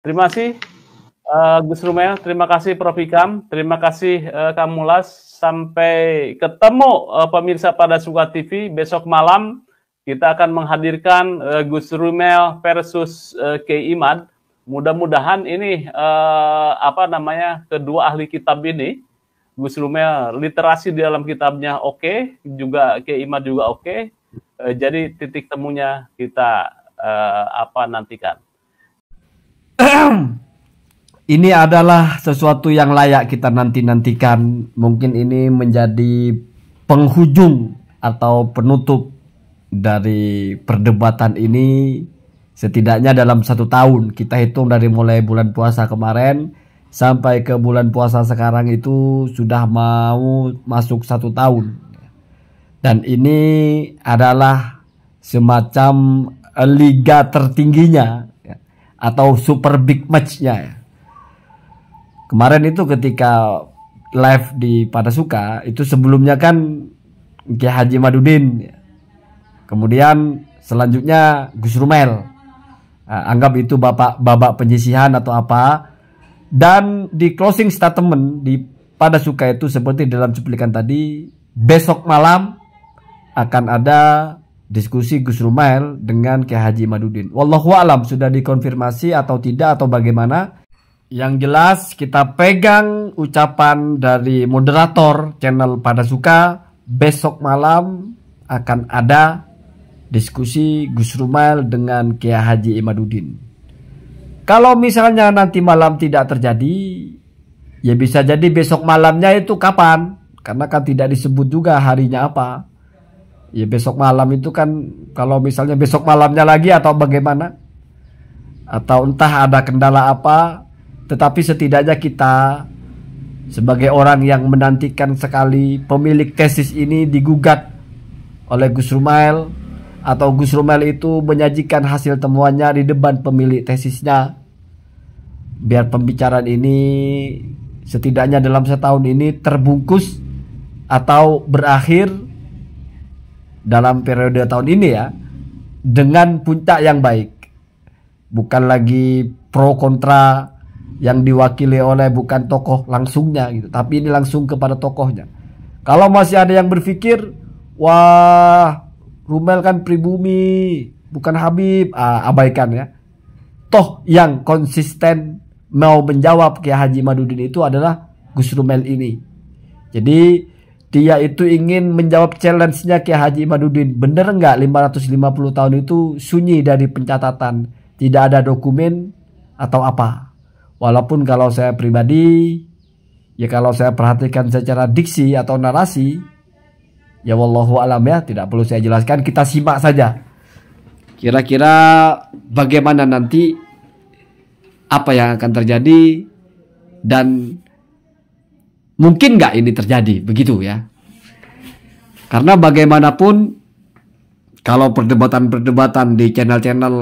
Terima kasih Gus Rumel, terima kasih Prof. Ikam, terima kasih Kang Mulas. Sampai ketemu pemirsa pada Suka TV besok malam. Kita akan menghadirkan Gus Rumel versus Kiai Imad. Mudah-mudahan ini kedua ahli kitab ini, Gus Rumel literasi di dalam kitabnya oke, juga Kiai Imad juga oke. Jadi titik temunya kita nantikan. Ini adalah sesuatu yang layak kita nantikan. Mungkin ini menjadi penghujung atau penutup dari perdebatan ini. Setidaknya dalam 1 tahun, kita hitung dari mulai bulan puasa kemarin sampai ke bulan puasa sekarang itu sudah mau masuk 1 tahun. Dan ini adalah semacam liga tertingginya atau super big match-nya ya. Kemarin itu ketika live di Pada Suka itu sebelumnya kan Kiai Haji Madudin, kemudian selanjutnya Gus Rumel, anggap itu babak penyisihan atau apa. Dan di closing statement di Pada Suka itu seperti dalam cuplikan tadi, besok malam akan ada diskusi Gus Rumel dengan Kiai Haji Madudin. Wallahu alam sudah dikonfirmasi atau tidak atau bagaimana. Yang jelas kita pegang ucapan dari moderator channel Pada Suka, besok malam akan ada diskusi Gus Rumel dengan Kiai Haji Imaduddin. Kalau misalnya nanti malam tidak terjadi, ya bisa jadi besok malamnya itu kapan? Karena kan tidak disebut juga harinya apa. Ya besok malam itu kan kalau misalnya besok malamnya lagi atau bagaimana, atau entah ada kendala apa. Tetapi setidaknya kita sebagai orang yang menantikan sekali pemilik tesis ini digugat oleh Gus Rumel, atau Gus Rumel itu menyajikan hasil temuannya di depan pemilik tesisnya, biar pembicaraan ini setidaknya dalam 1 tahun ini terbungkus atau berakhir dalam periode tahun ini ya dengan puncak yang baik. Bukan lagi pro kontra yang diwakili oleh bukan tokoh langsungnya gitu, tapi ini langsung kepada tokohnya. Kalau masih ada yang berpikir, wah Rumel kan pribumi bukan Habib, abaikan ya. Toh yang konsisten mau menjawab Kiai Haji Madudin itu adalah Gus Rumel ini. Jadi dia itu ingin menjawab challenge-nya Kiai Haji Madudin. Bener nggak 550 tahun itu sunyi dari pencatatan, tidak ada dokumen atau apa? Walaupun kalau saya pribadi, ya kalau saya perhatikan secara diksi atau narasi, ya wallahu alam ya, tidak perlu saya jelaskan, kita simak saja. Kira-kira bagaimana nanti, apa yang akan terjadi, dan mungkin nggak ini terjadi, begitu ya. Karena bagaimanapun, kalau perdebatan-perdebatan di channel-channel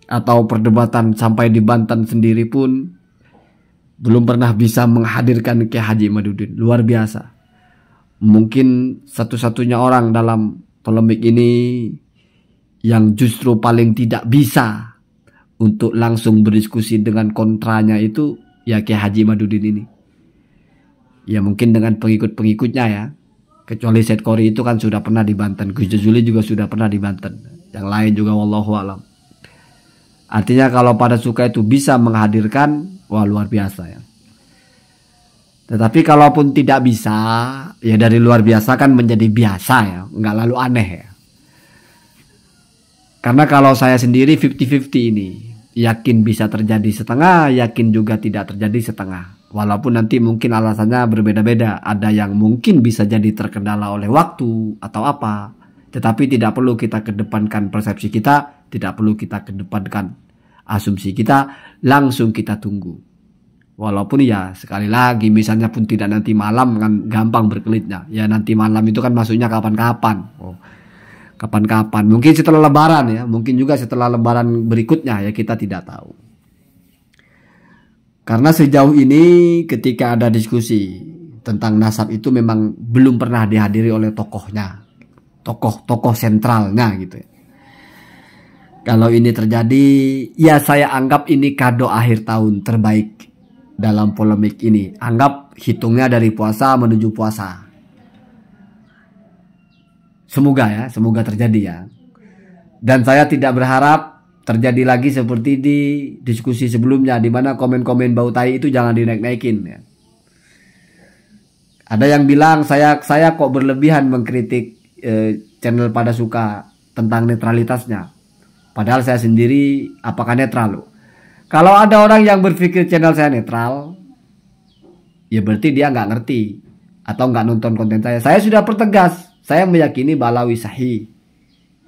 atau perdebatan sampai di Banten sendiri pun belum pernah bisa menghadirkan Kiai Haji Imaduddin. Luar biasa. Mungkin satu-satunya orang dalam polemik ini yang justru paling tidak bisa untuk langsung berdiskusi dengan kontranya itu ya Kiai Haji Imaduddin ini. Ya mungkin dengan pengikut-pengikutnya ya. Kecuali Said Qori itu kan sudah pernah di Banten. Gus Jazuli juga sudah pernah di Banten. Yang lain juga wallahu alam. Artinya kalau Pada Suka itu bisa menghadirkan, wah luar biasa ya. Tetapi kalaupun tidak bisa, ya dari luar biasa kan menjadi biasa ya, nggak lalu aneh ya. Karena kalau saya sendiri 50-50 ini, yakin bisa terjadi setengah, yakin juga tidak terjadi setengah. Walaupun nanti mungkin alasannya berbeda-beda, ada yang mungkin bisa jadi terkendala oleh waktu atau apa. Tetapi tidak perlu kita kedepankan persepsi kita, tidak perlu kita kedepankan asumsi kita, langsung kita tunggu. Walaupun ya sekali lagi misalnya pun tidak nanti malam kan gampang berkelitnya. Ya nanti malam itu kan maksudnya kapan-kapan. Kapan-kapan. Mungkin setelah lebaran ya, mungkin juga setelah lebaran berikutnya ya, kita tidak tahu. Karena sejauh ini ketika ada diskusi tentang nasab itu memang belum pernah dihadiri oleh tokohnya. Tokoh sentralnya gitu ya. Kalau ini terjadi, ya saya anggap ini kado akhir tahun terbaik dalam polemik ini. Anggap hitungnya dari puasa menuju puasa. Semoga ya, semoga terjadi ya. Dan saya tidak berharap terjadi lagi seperti di diskusi sebelumnya, di mana komen-komen bau tai itu jangan dinaik-naikin ya. Ada yang bilang saya kok berlebihan mengkritik channel Pada Suka tentang netralitasnya. Padahal saya sendiri apakah netral loh. Kalau ada orang yang berpikir channel saya netral, ya berarti dia nggak ngerti atau nggak nonton konten saya. Saya sudah pertegas, saya meyakini Balawi sahih.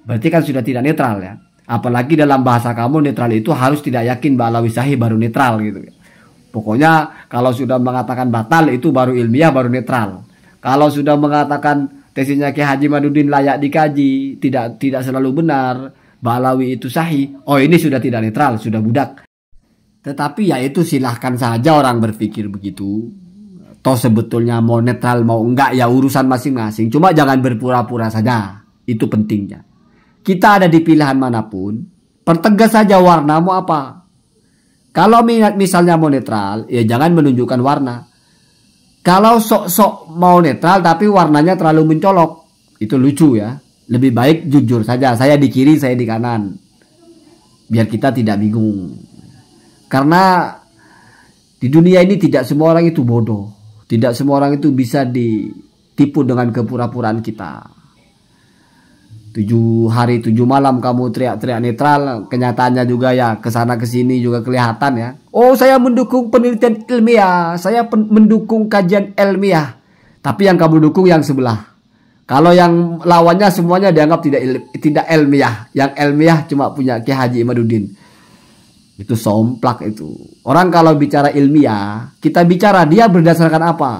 Berarti kan sudah tidak netral ya. Apalagi dalam bahasa kamu netral itu harus tidak yakin Balawi sahih baru netral gitu. Pokoknya kalau sudah mengatakan batal itu baru ilmiah baru netral. Kalau sudah mengatakan tesisnya Kiai Haji Madudin layak dikaji, tidak selalu benar, Balawi itu sahih, oh ini sudah tidak netral, sudah budak. Tetapi ya itu silahkan saja orang berpikir begitu. Toh sebetulnya mau netral mau enggak ya urusan masing-masing. Cuma jangan berpura-pura saja, itu pentingnya. Kita ada di pilihan manapun, pertegas saja warna mau apa. Kalau misalnya mau netral, ya jangan menunjukkan warna. Kalau sok-sok mau netral tapi warnanya terlalu mencolok, itu lucu ya. Lebih baik jujur saja, saya di kiri, saya di kanan. Biar kita tidak bingung. Karena di dunia ini tidak semua orang itu bodoh. Tidak semua orang itu bisa ditipu dengan kepura-puraan kita. 7 hari 7 malam kamu teriak-teriak netral, kenyataannya juga ya kesana kesini juga kelihatan ya. Oh saya mendukung penelitian ilmiah, saya mendukung kajian ilmiah. Tapi yang kamu dukung yang sebelah. Kalau yang lawannya semuanya dianggap tidak ilmiah. Yang ilmiah cuma punya Kiai Haji Madudin. Itu somplak itu. Orang kalau bicara ilmiah, kita bicara dia berdasarkan apa?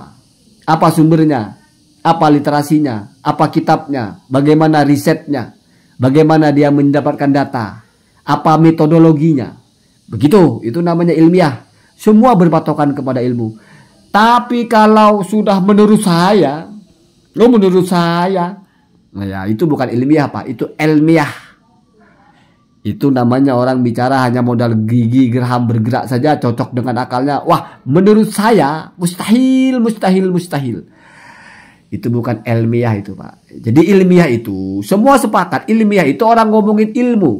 Apa sumbernya? Apa literasinya? Apa kitabnya? Bagaimana risetnya? Bagaimana dia mendapatkan data? Apa metodologinya? Begitu, itu namanya ilmiah. Semua berpatokan kepada ilmu. Tapi kalau sudah menurut saya, nah ya itu bukan ilmiah Pak, itu ilmiah. Itu namanya orang bicara hanya modal gigi gerham bergerak saja cocok dengan akalnya. Wah, menurut saya mustahil. Itu bukan ilmiah itu Pak. Jadi ilmiah itu semua sepakat. Ilmiah itu orang ngomongin ilmu.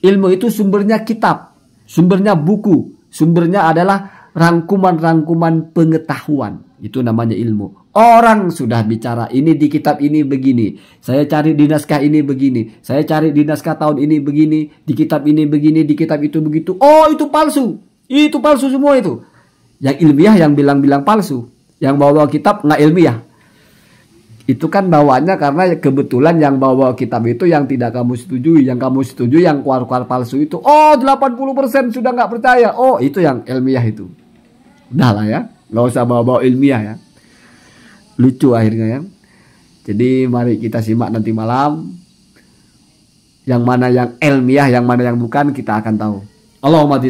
Ilmu itu sumbernya kitab, sumbernya buku, sumbernya adalah rangkuman-rangkuman pengetahuan. Itu namanya ilmu. Orang sudah bicara ini di kitab ini begini, saya cari di naskah ini begini, saya cari di naskah tahun ini begini, di kitab ini begini, di kitab itu begitu. Oh itu palsu semua itu. Yang ilmiah yang bilang-bilang palsu, yang bawa kitab nggak ilmiah. Itu kan bawaannya karena kebetulan yang bawa kitab itu yang tidak kamu setujui, yang kamu setujui yang keluar-keluar palsu itu. Oh 80% sudah nggak percaya. Oh itu yang ilmiah itu. Udah lah ya, nggak usah bawa-bawa ilmiah ya. Lucu akhirnya ya. Jadi mari kita simak nanti malam. Yang mana yang ilmiah, yang mana yang bukan kita akan tahu. Allahumma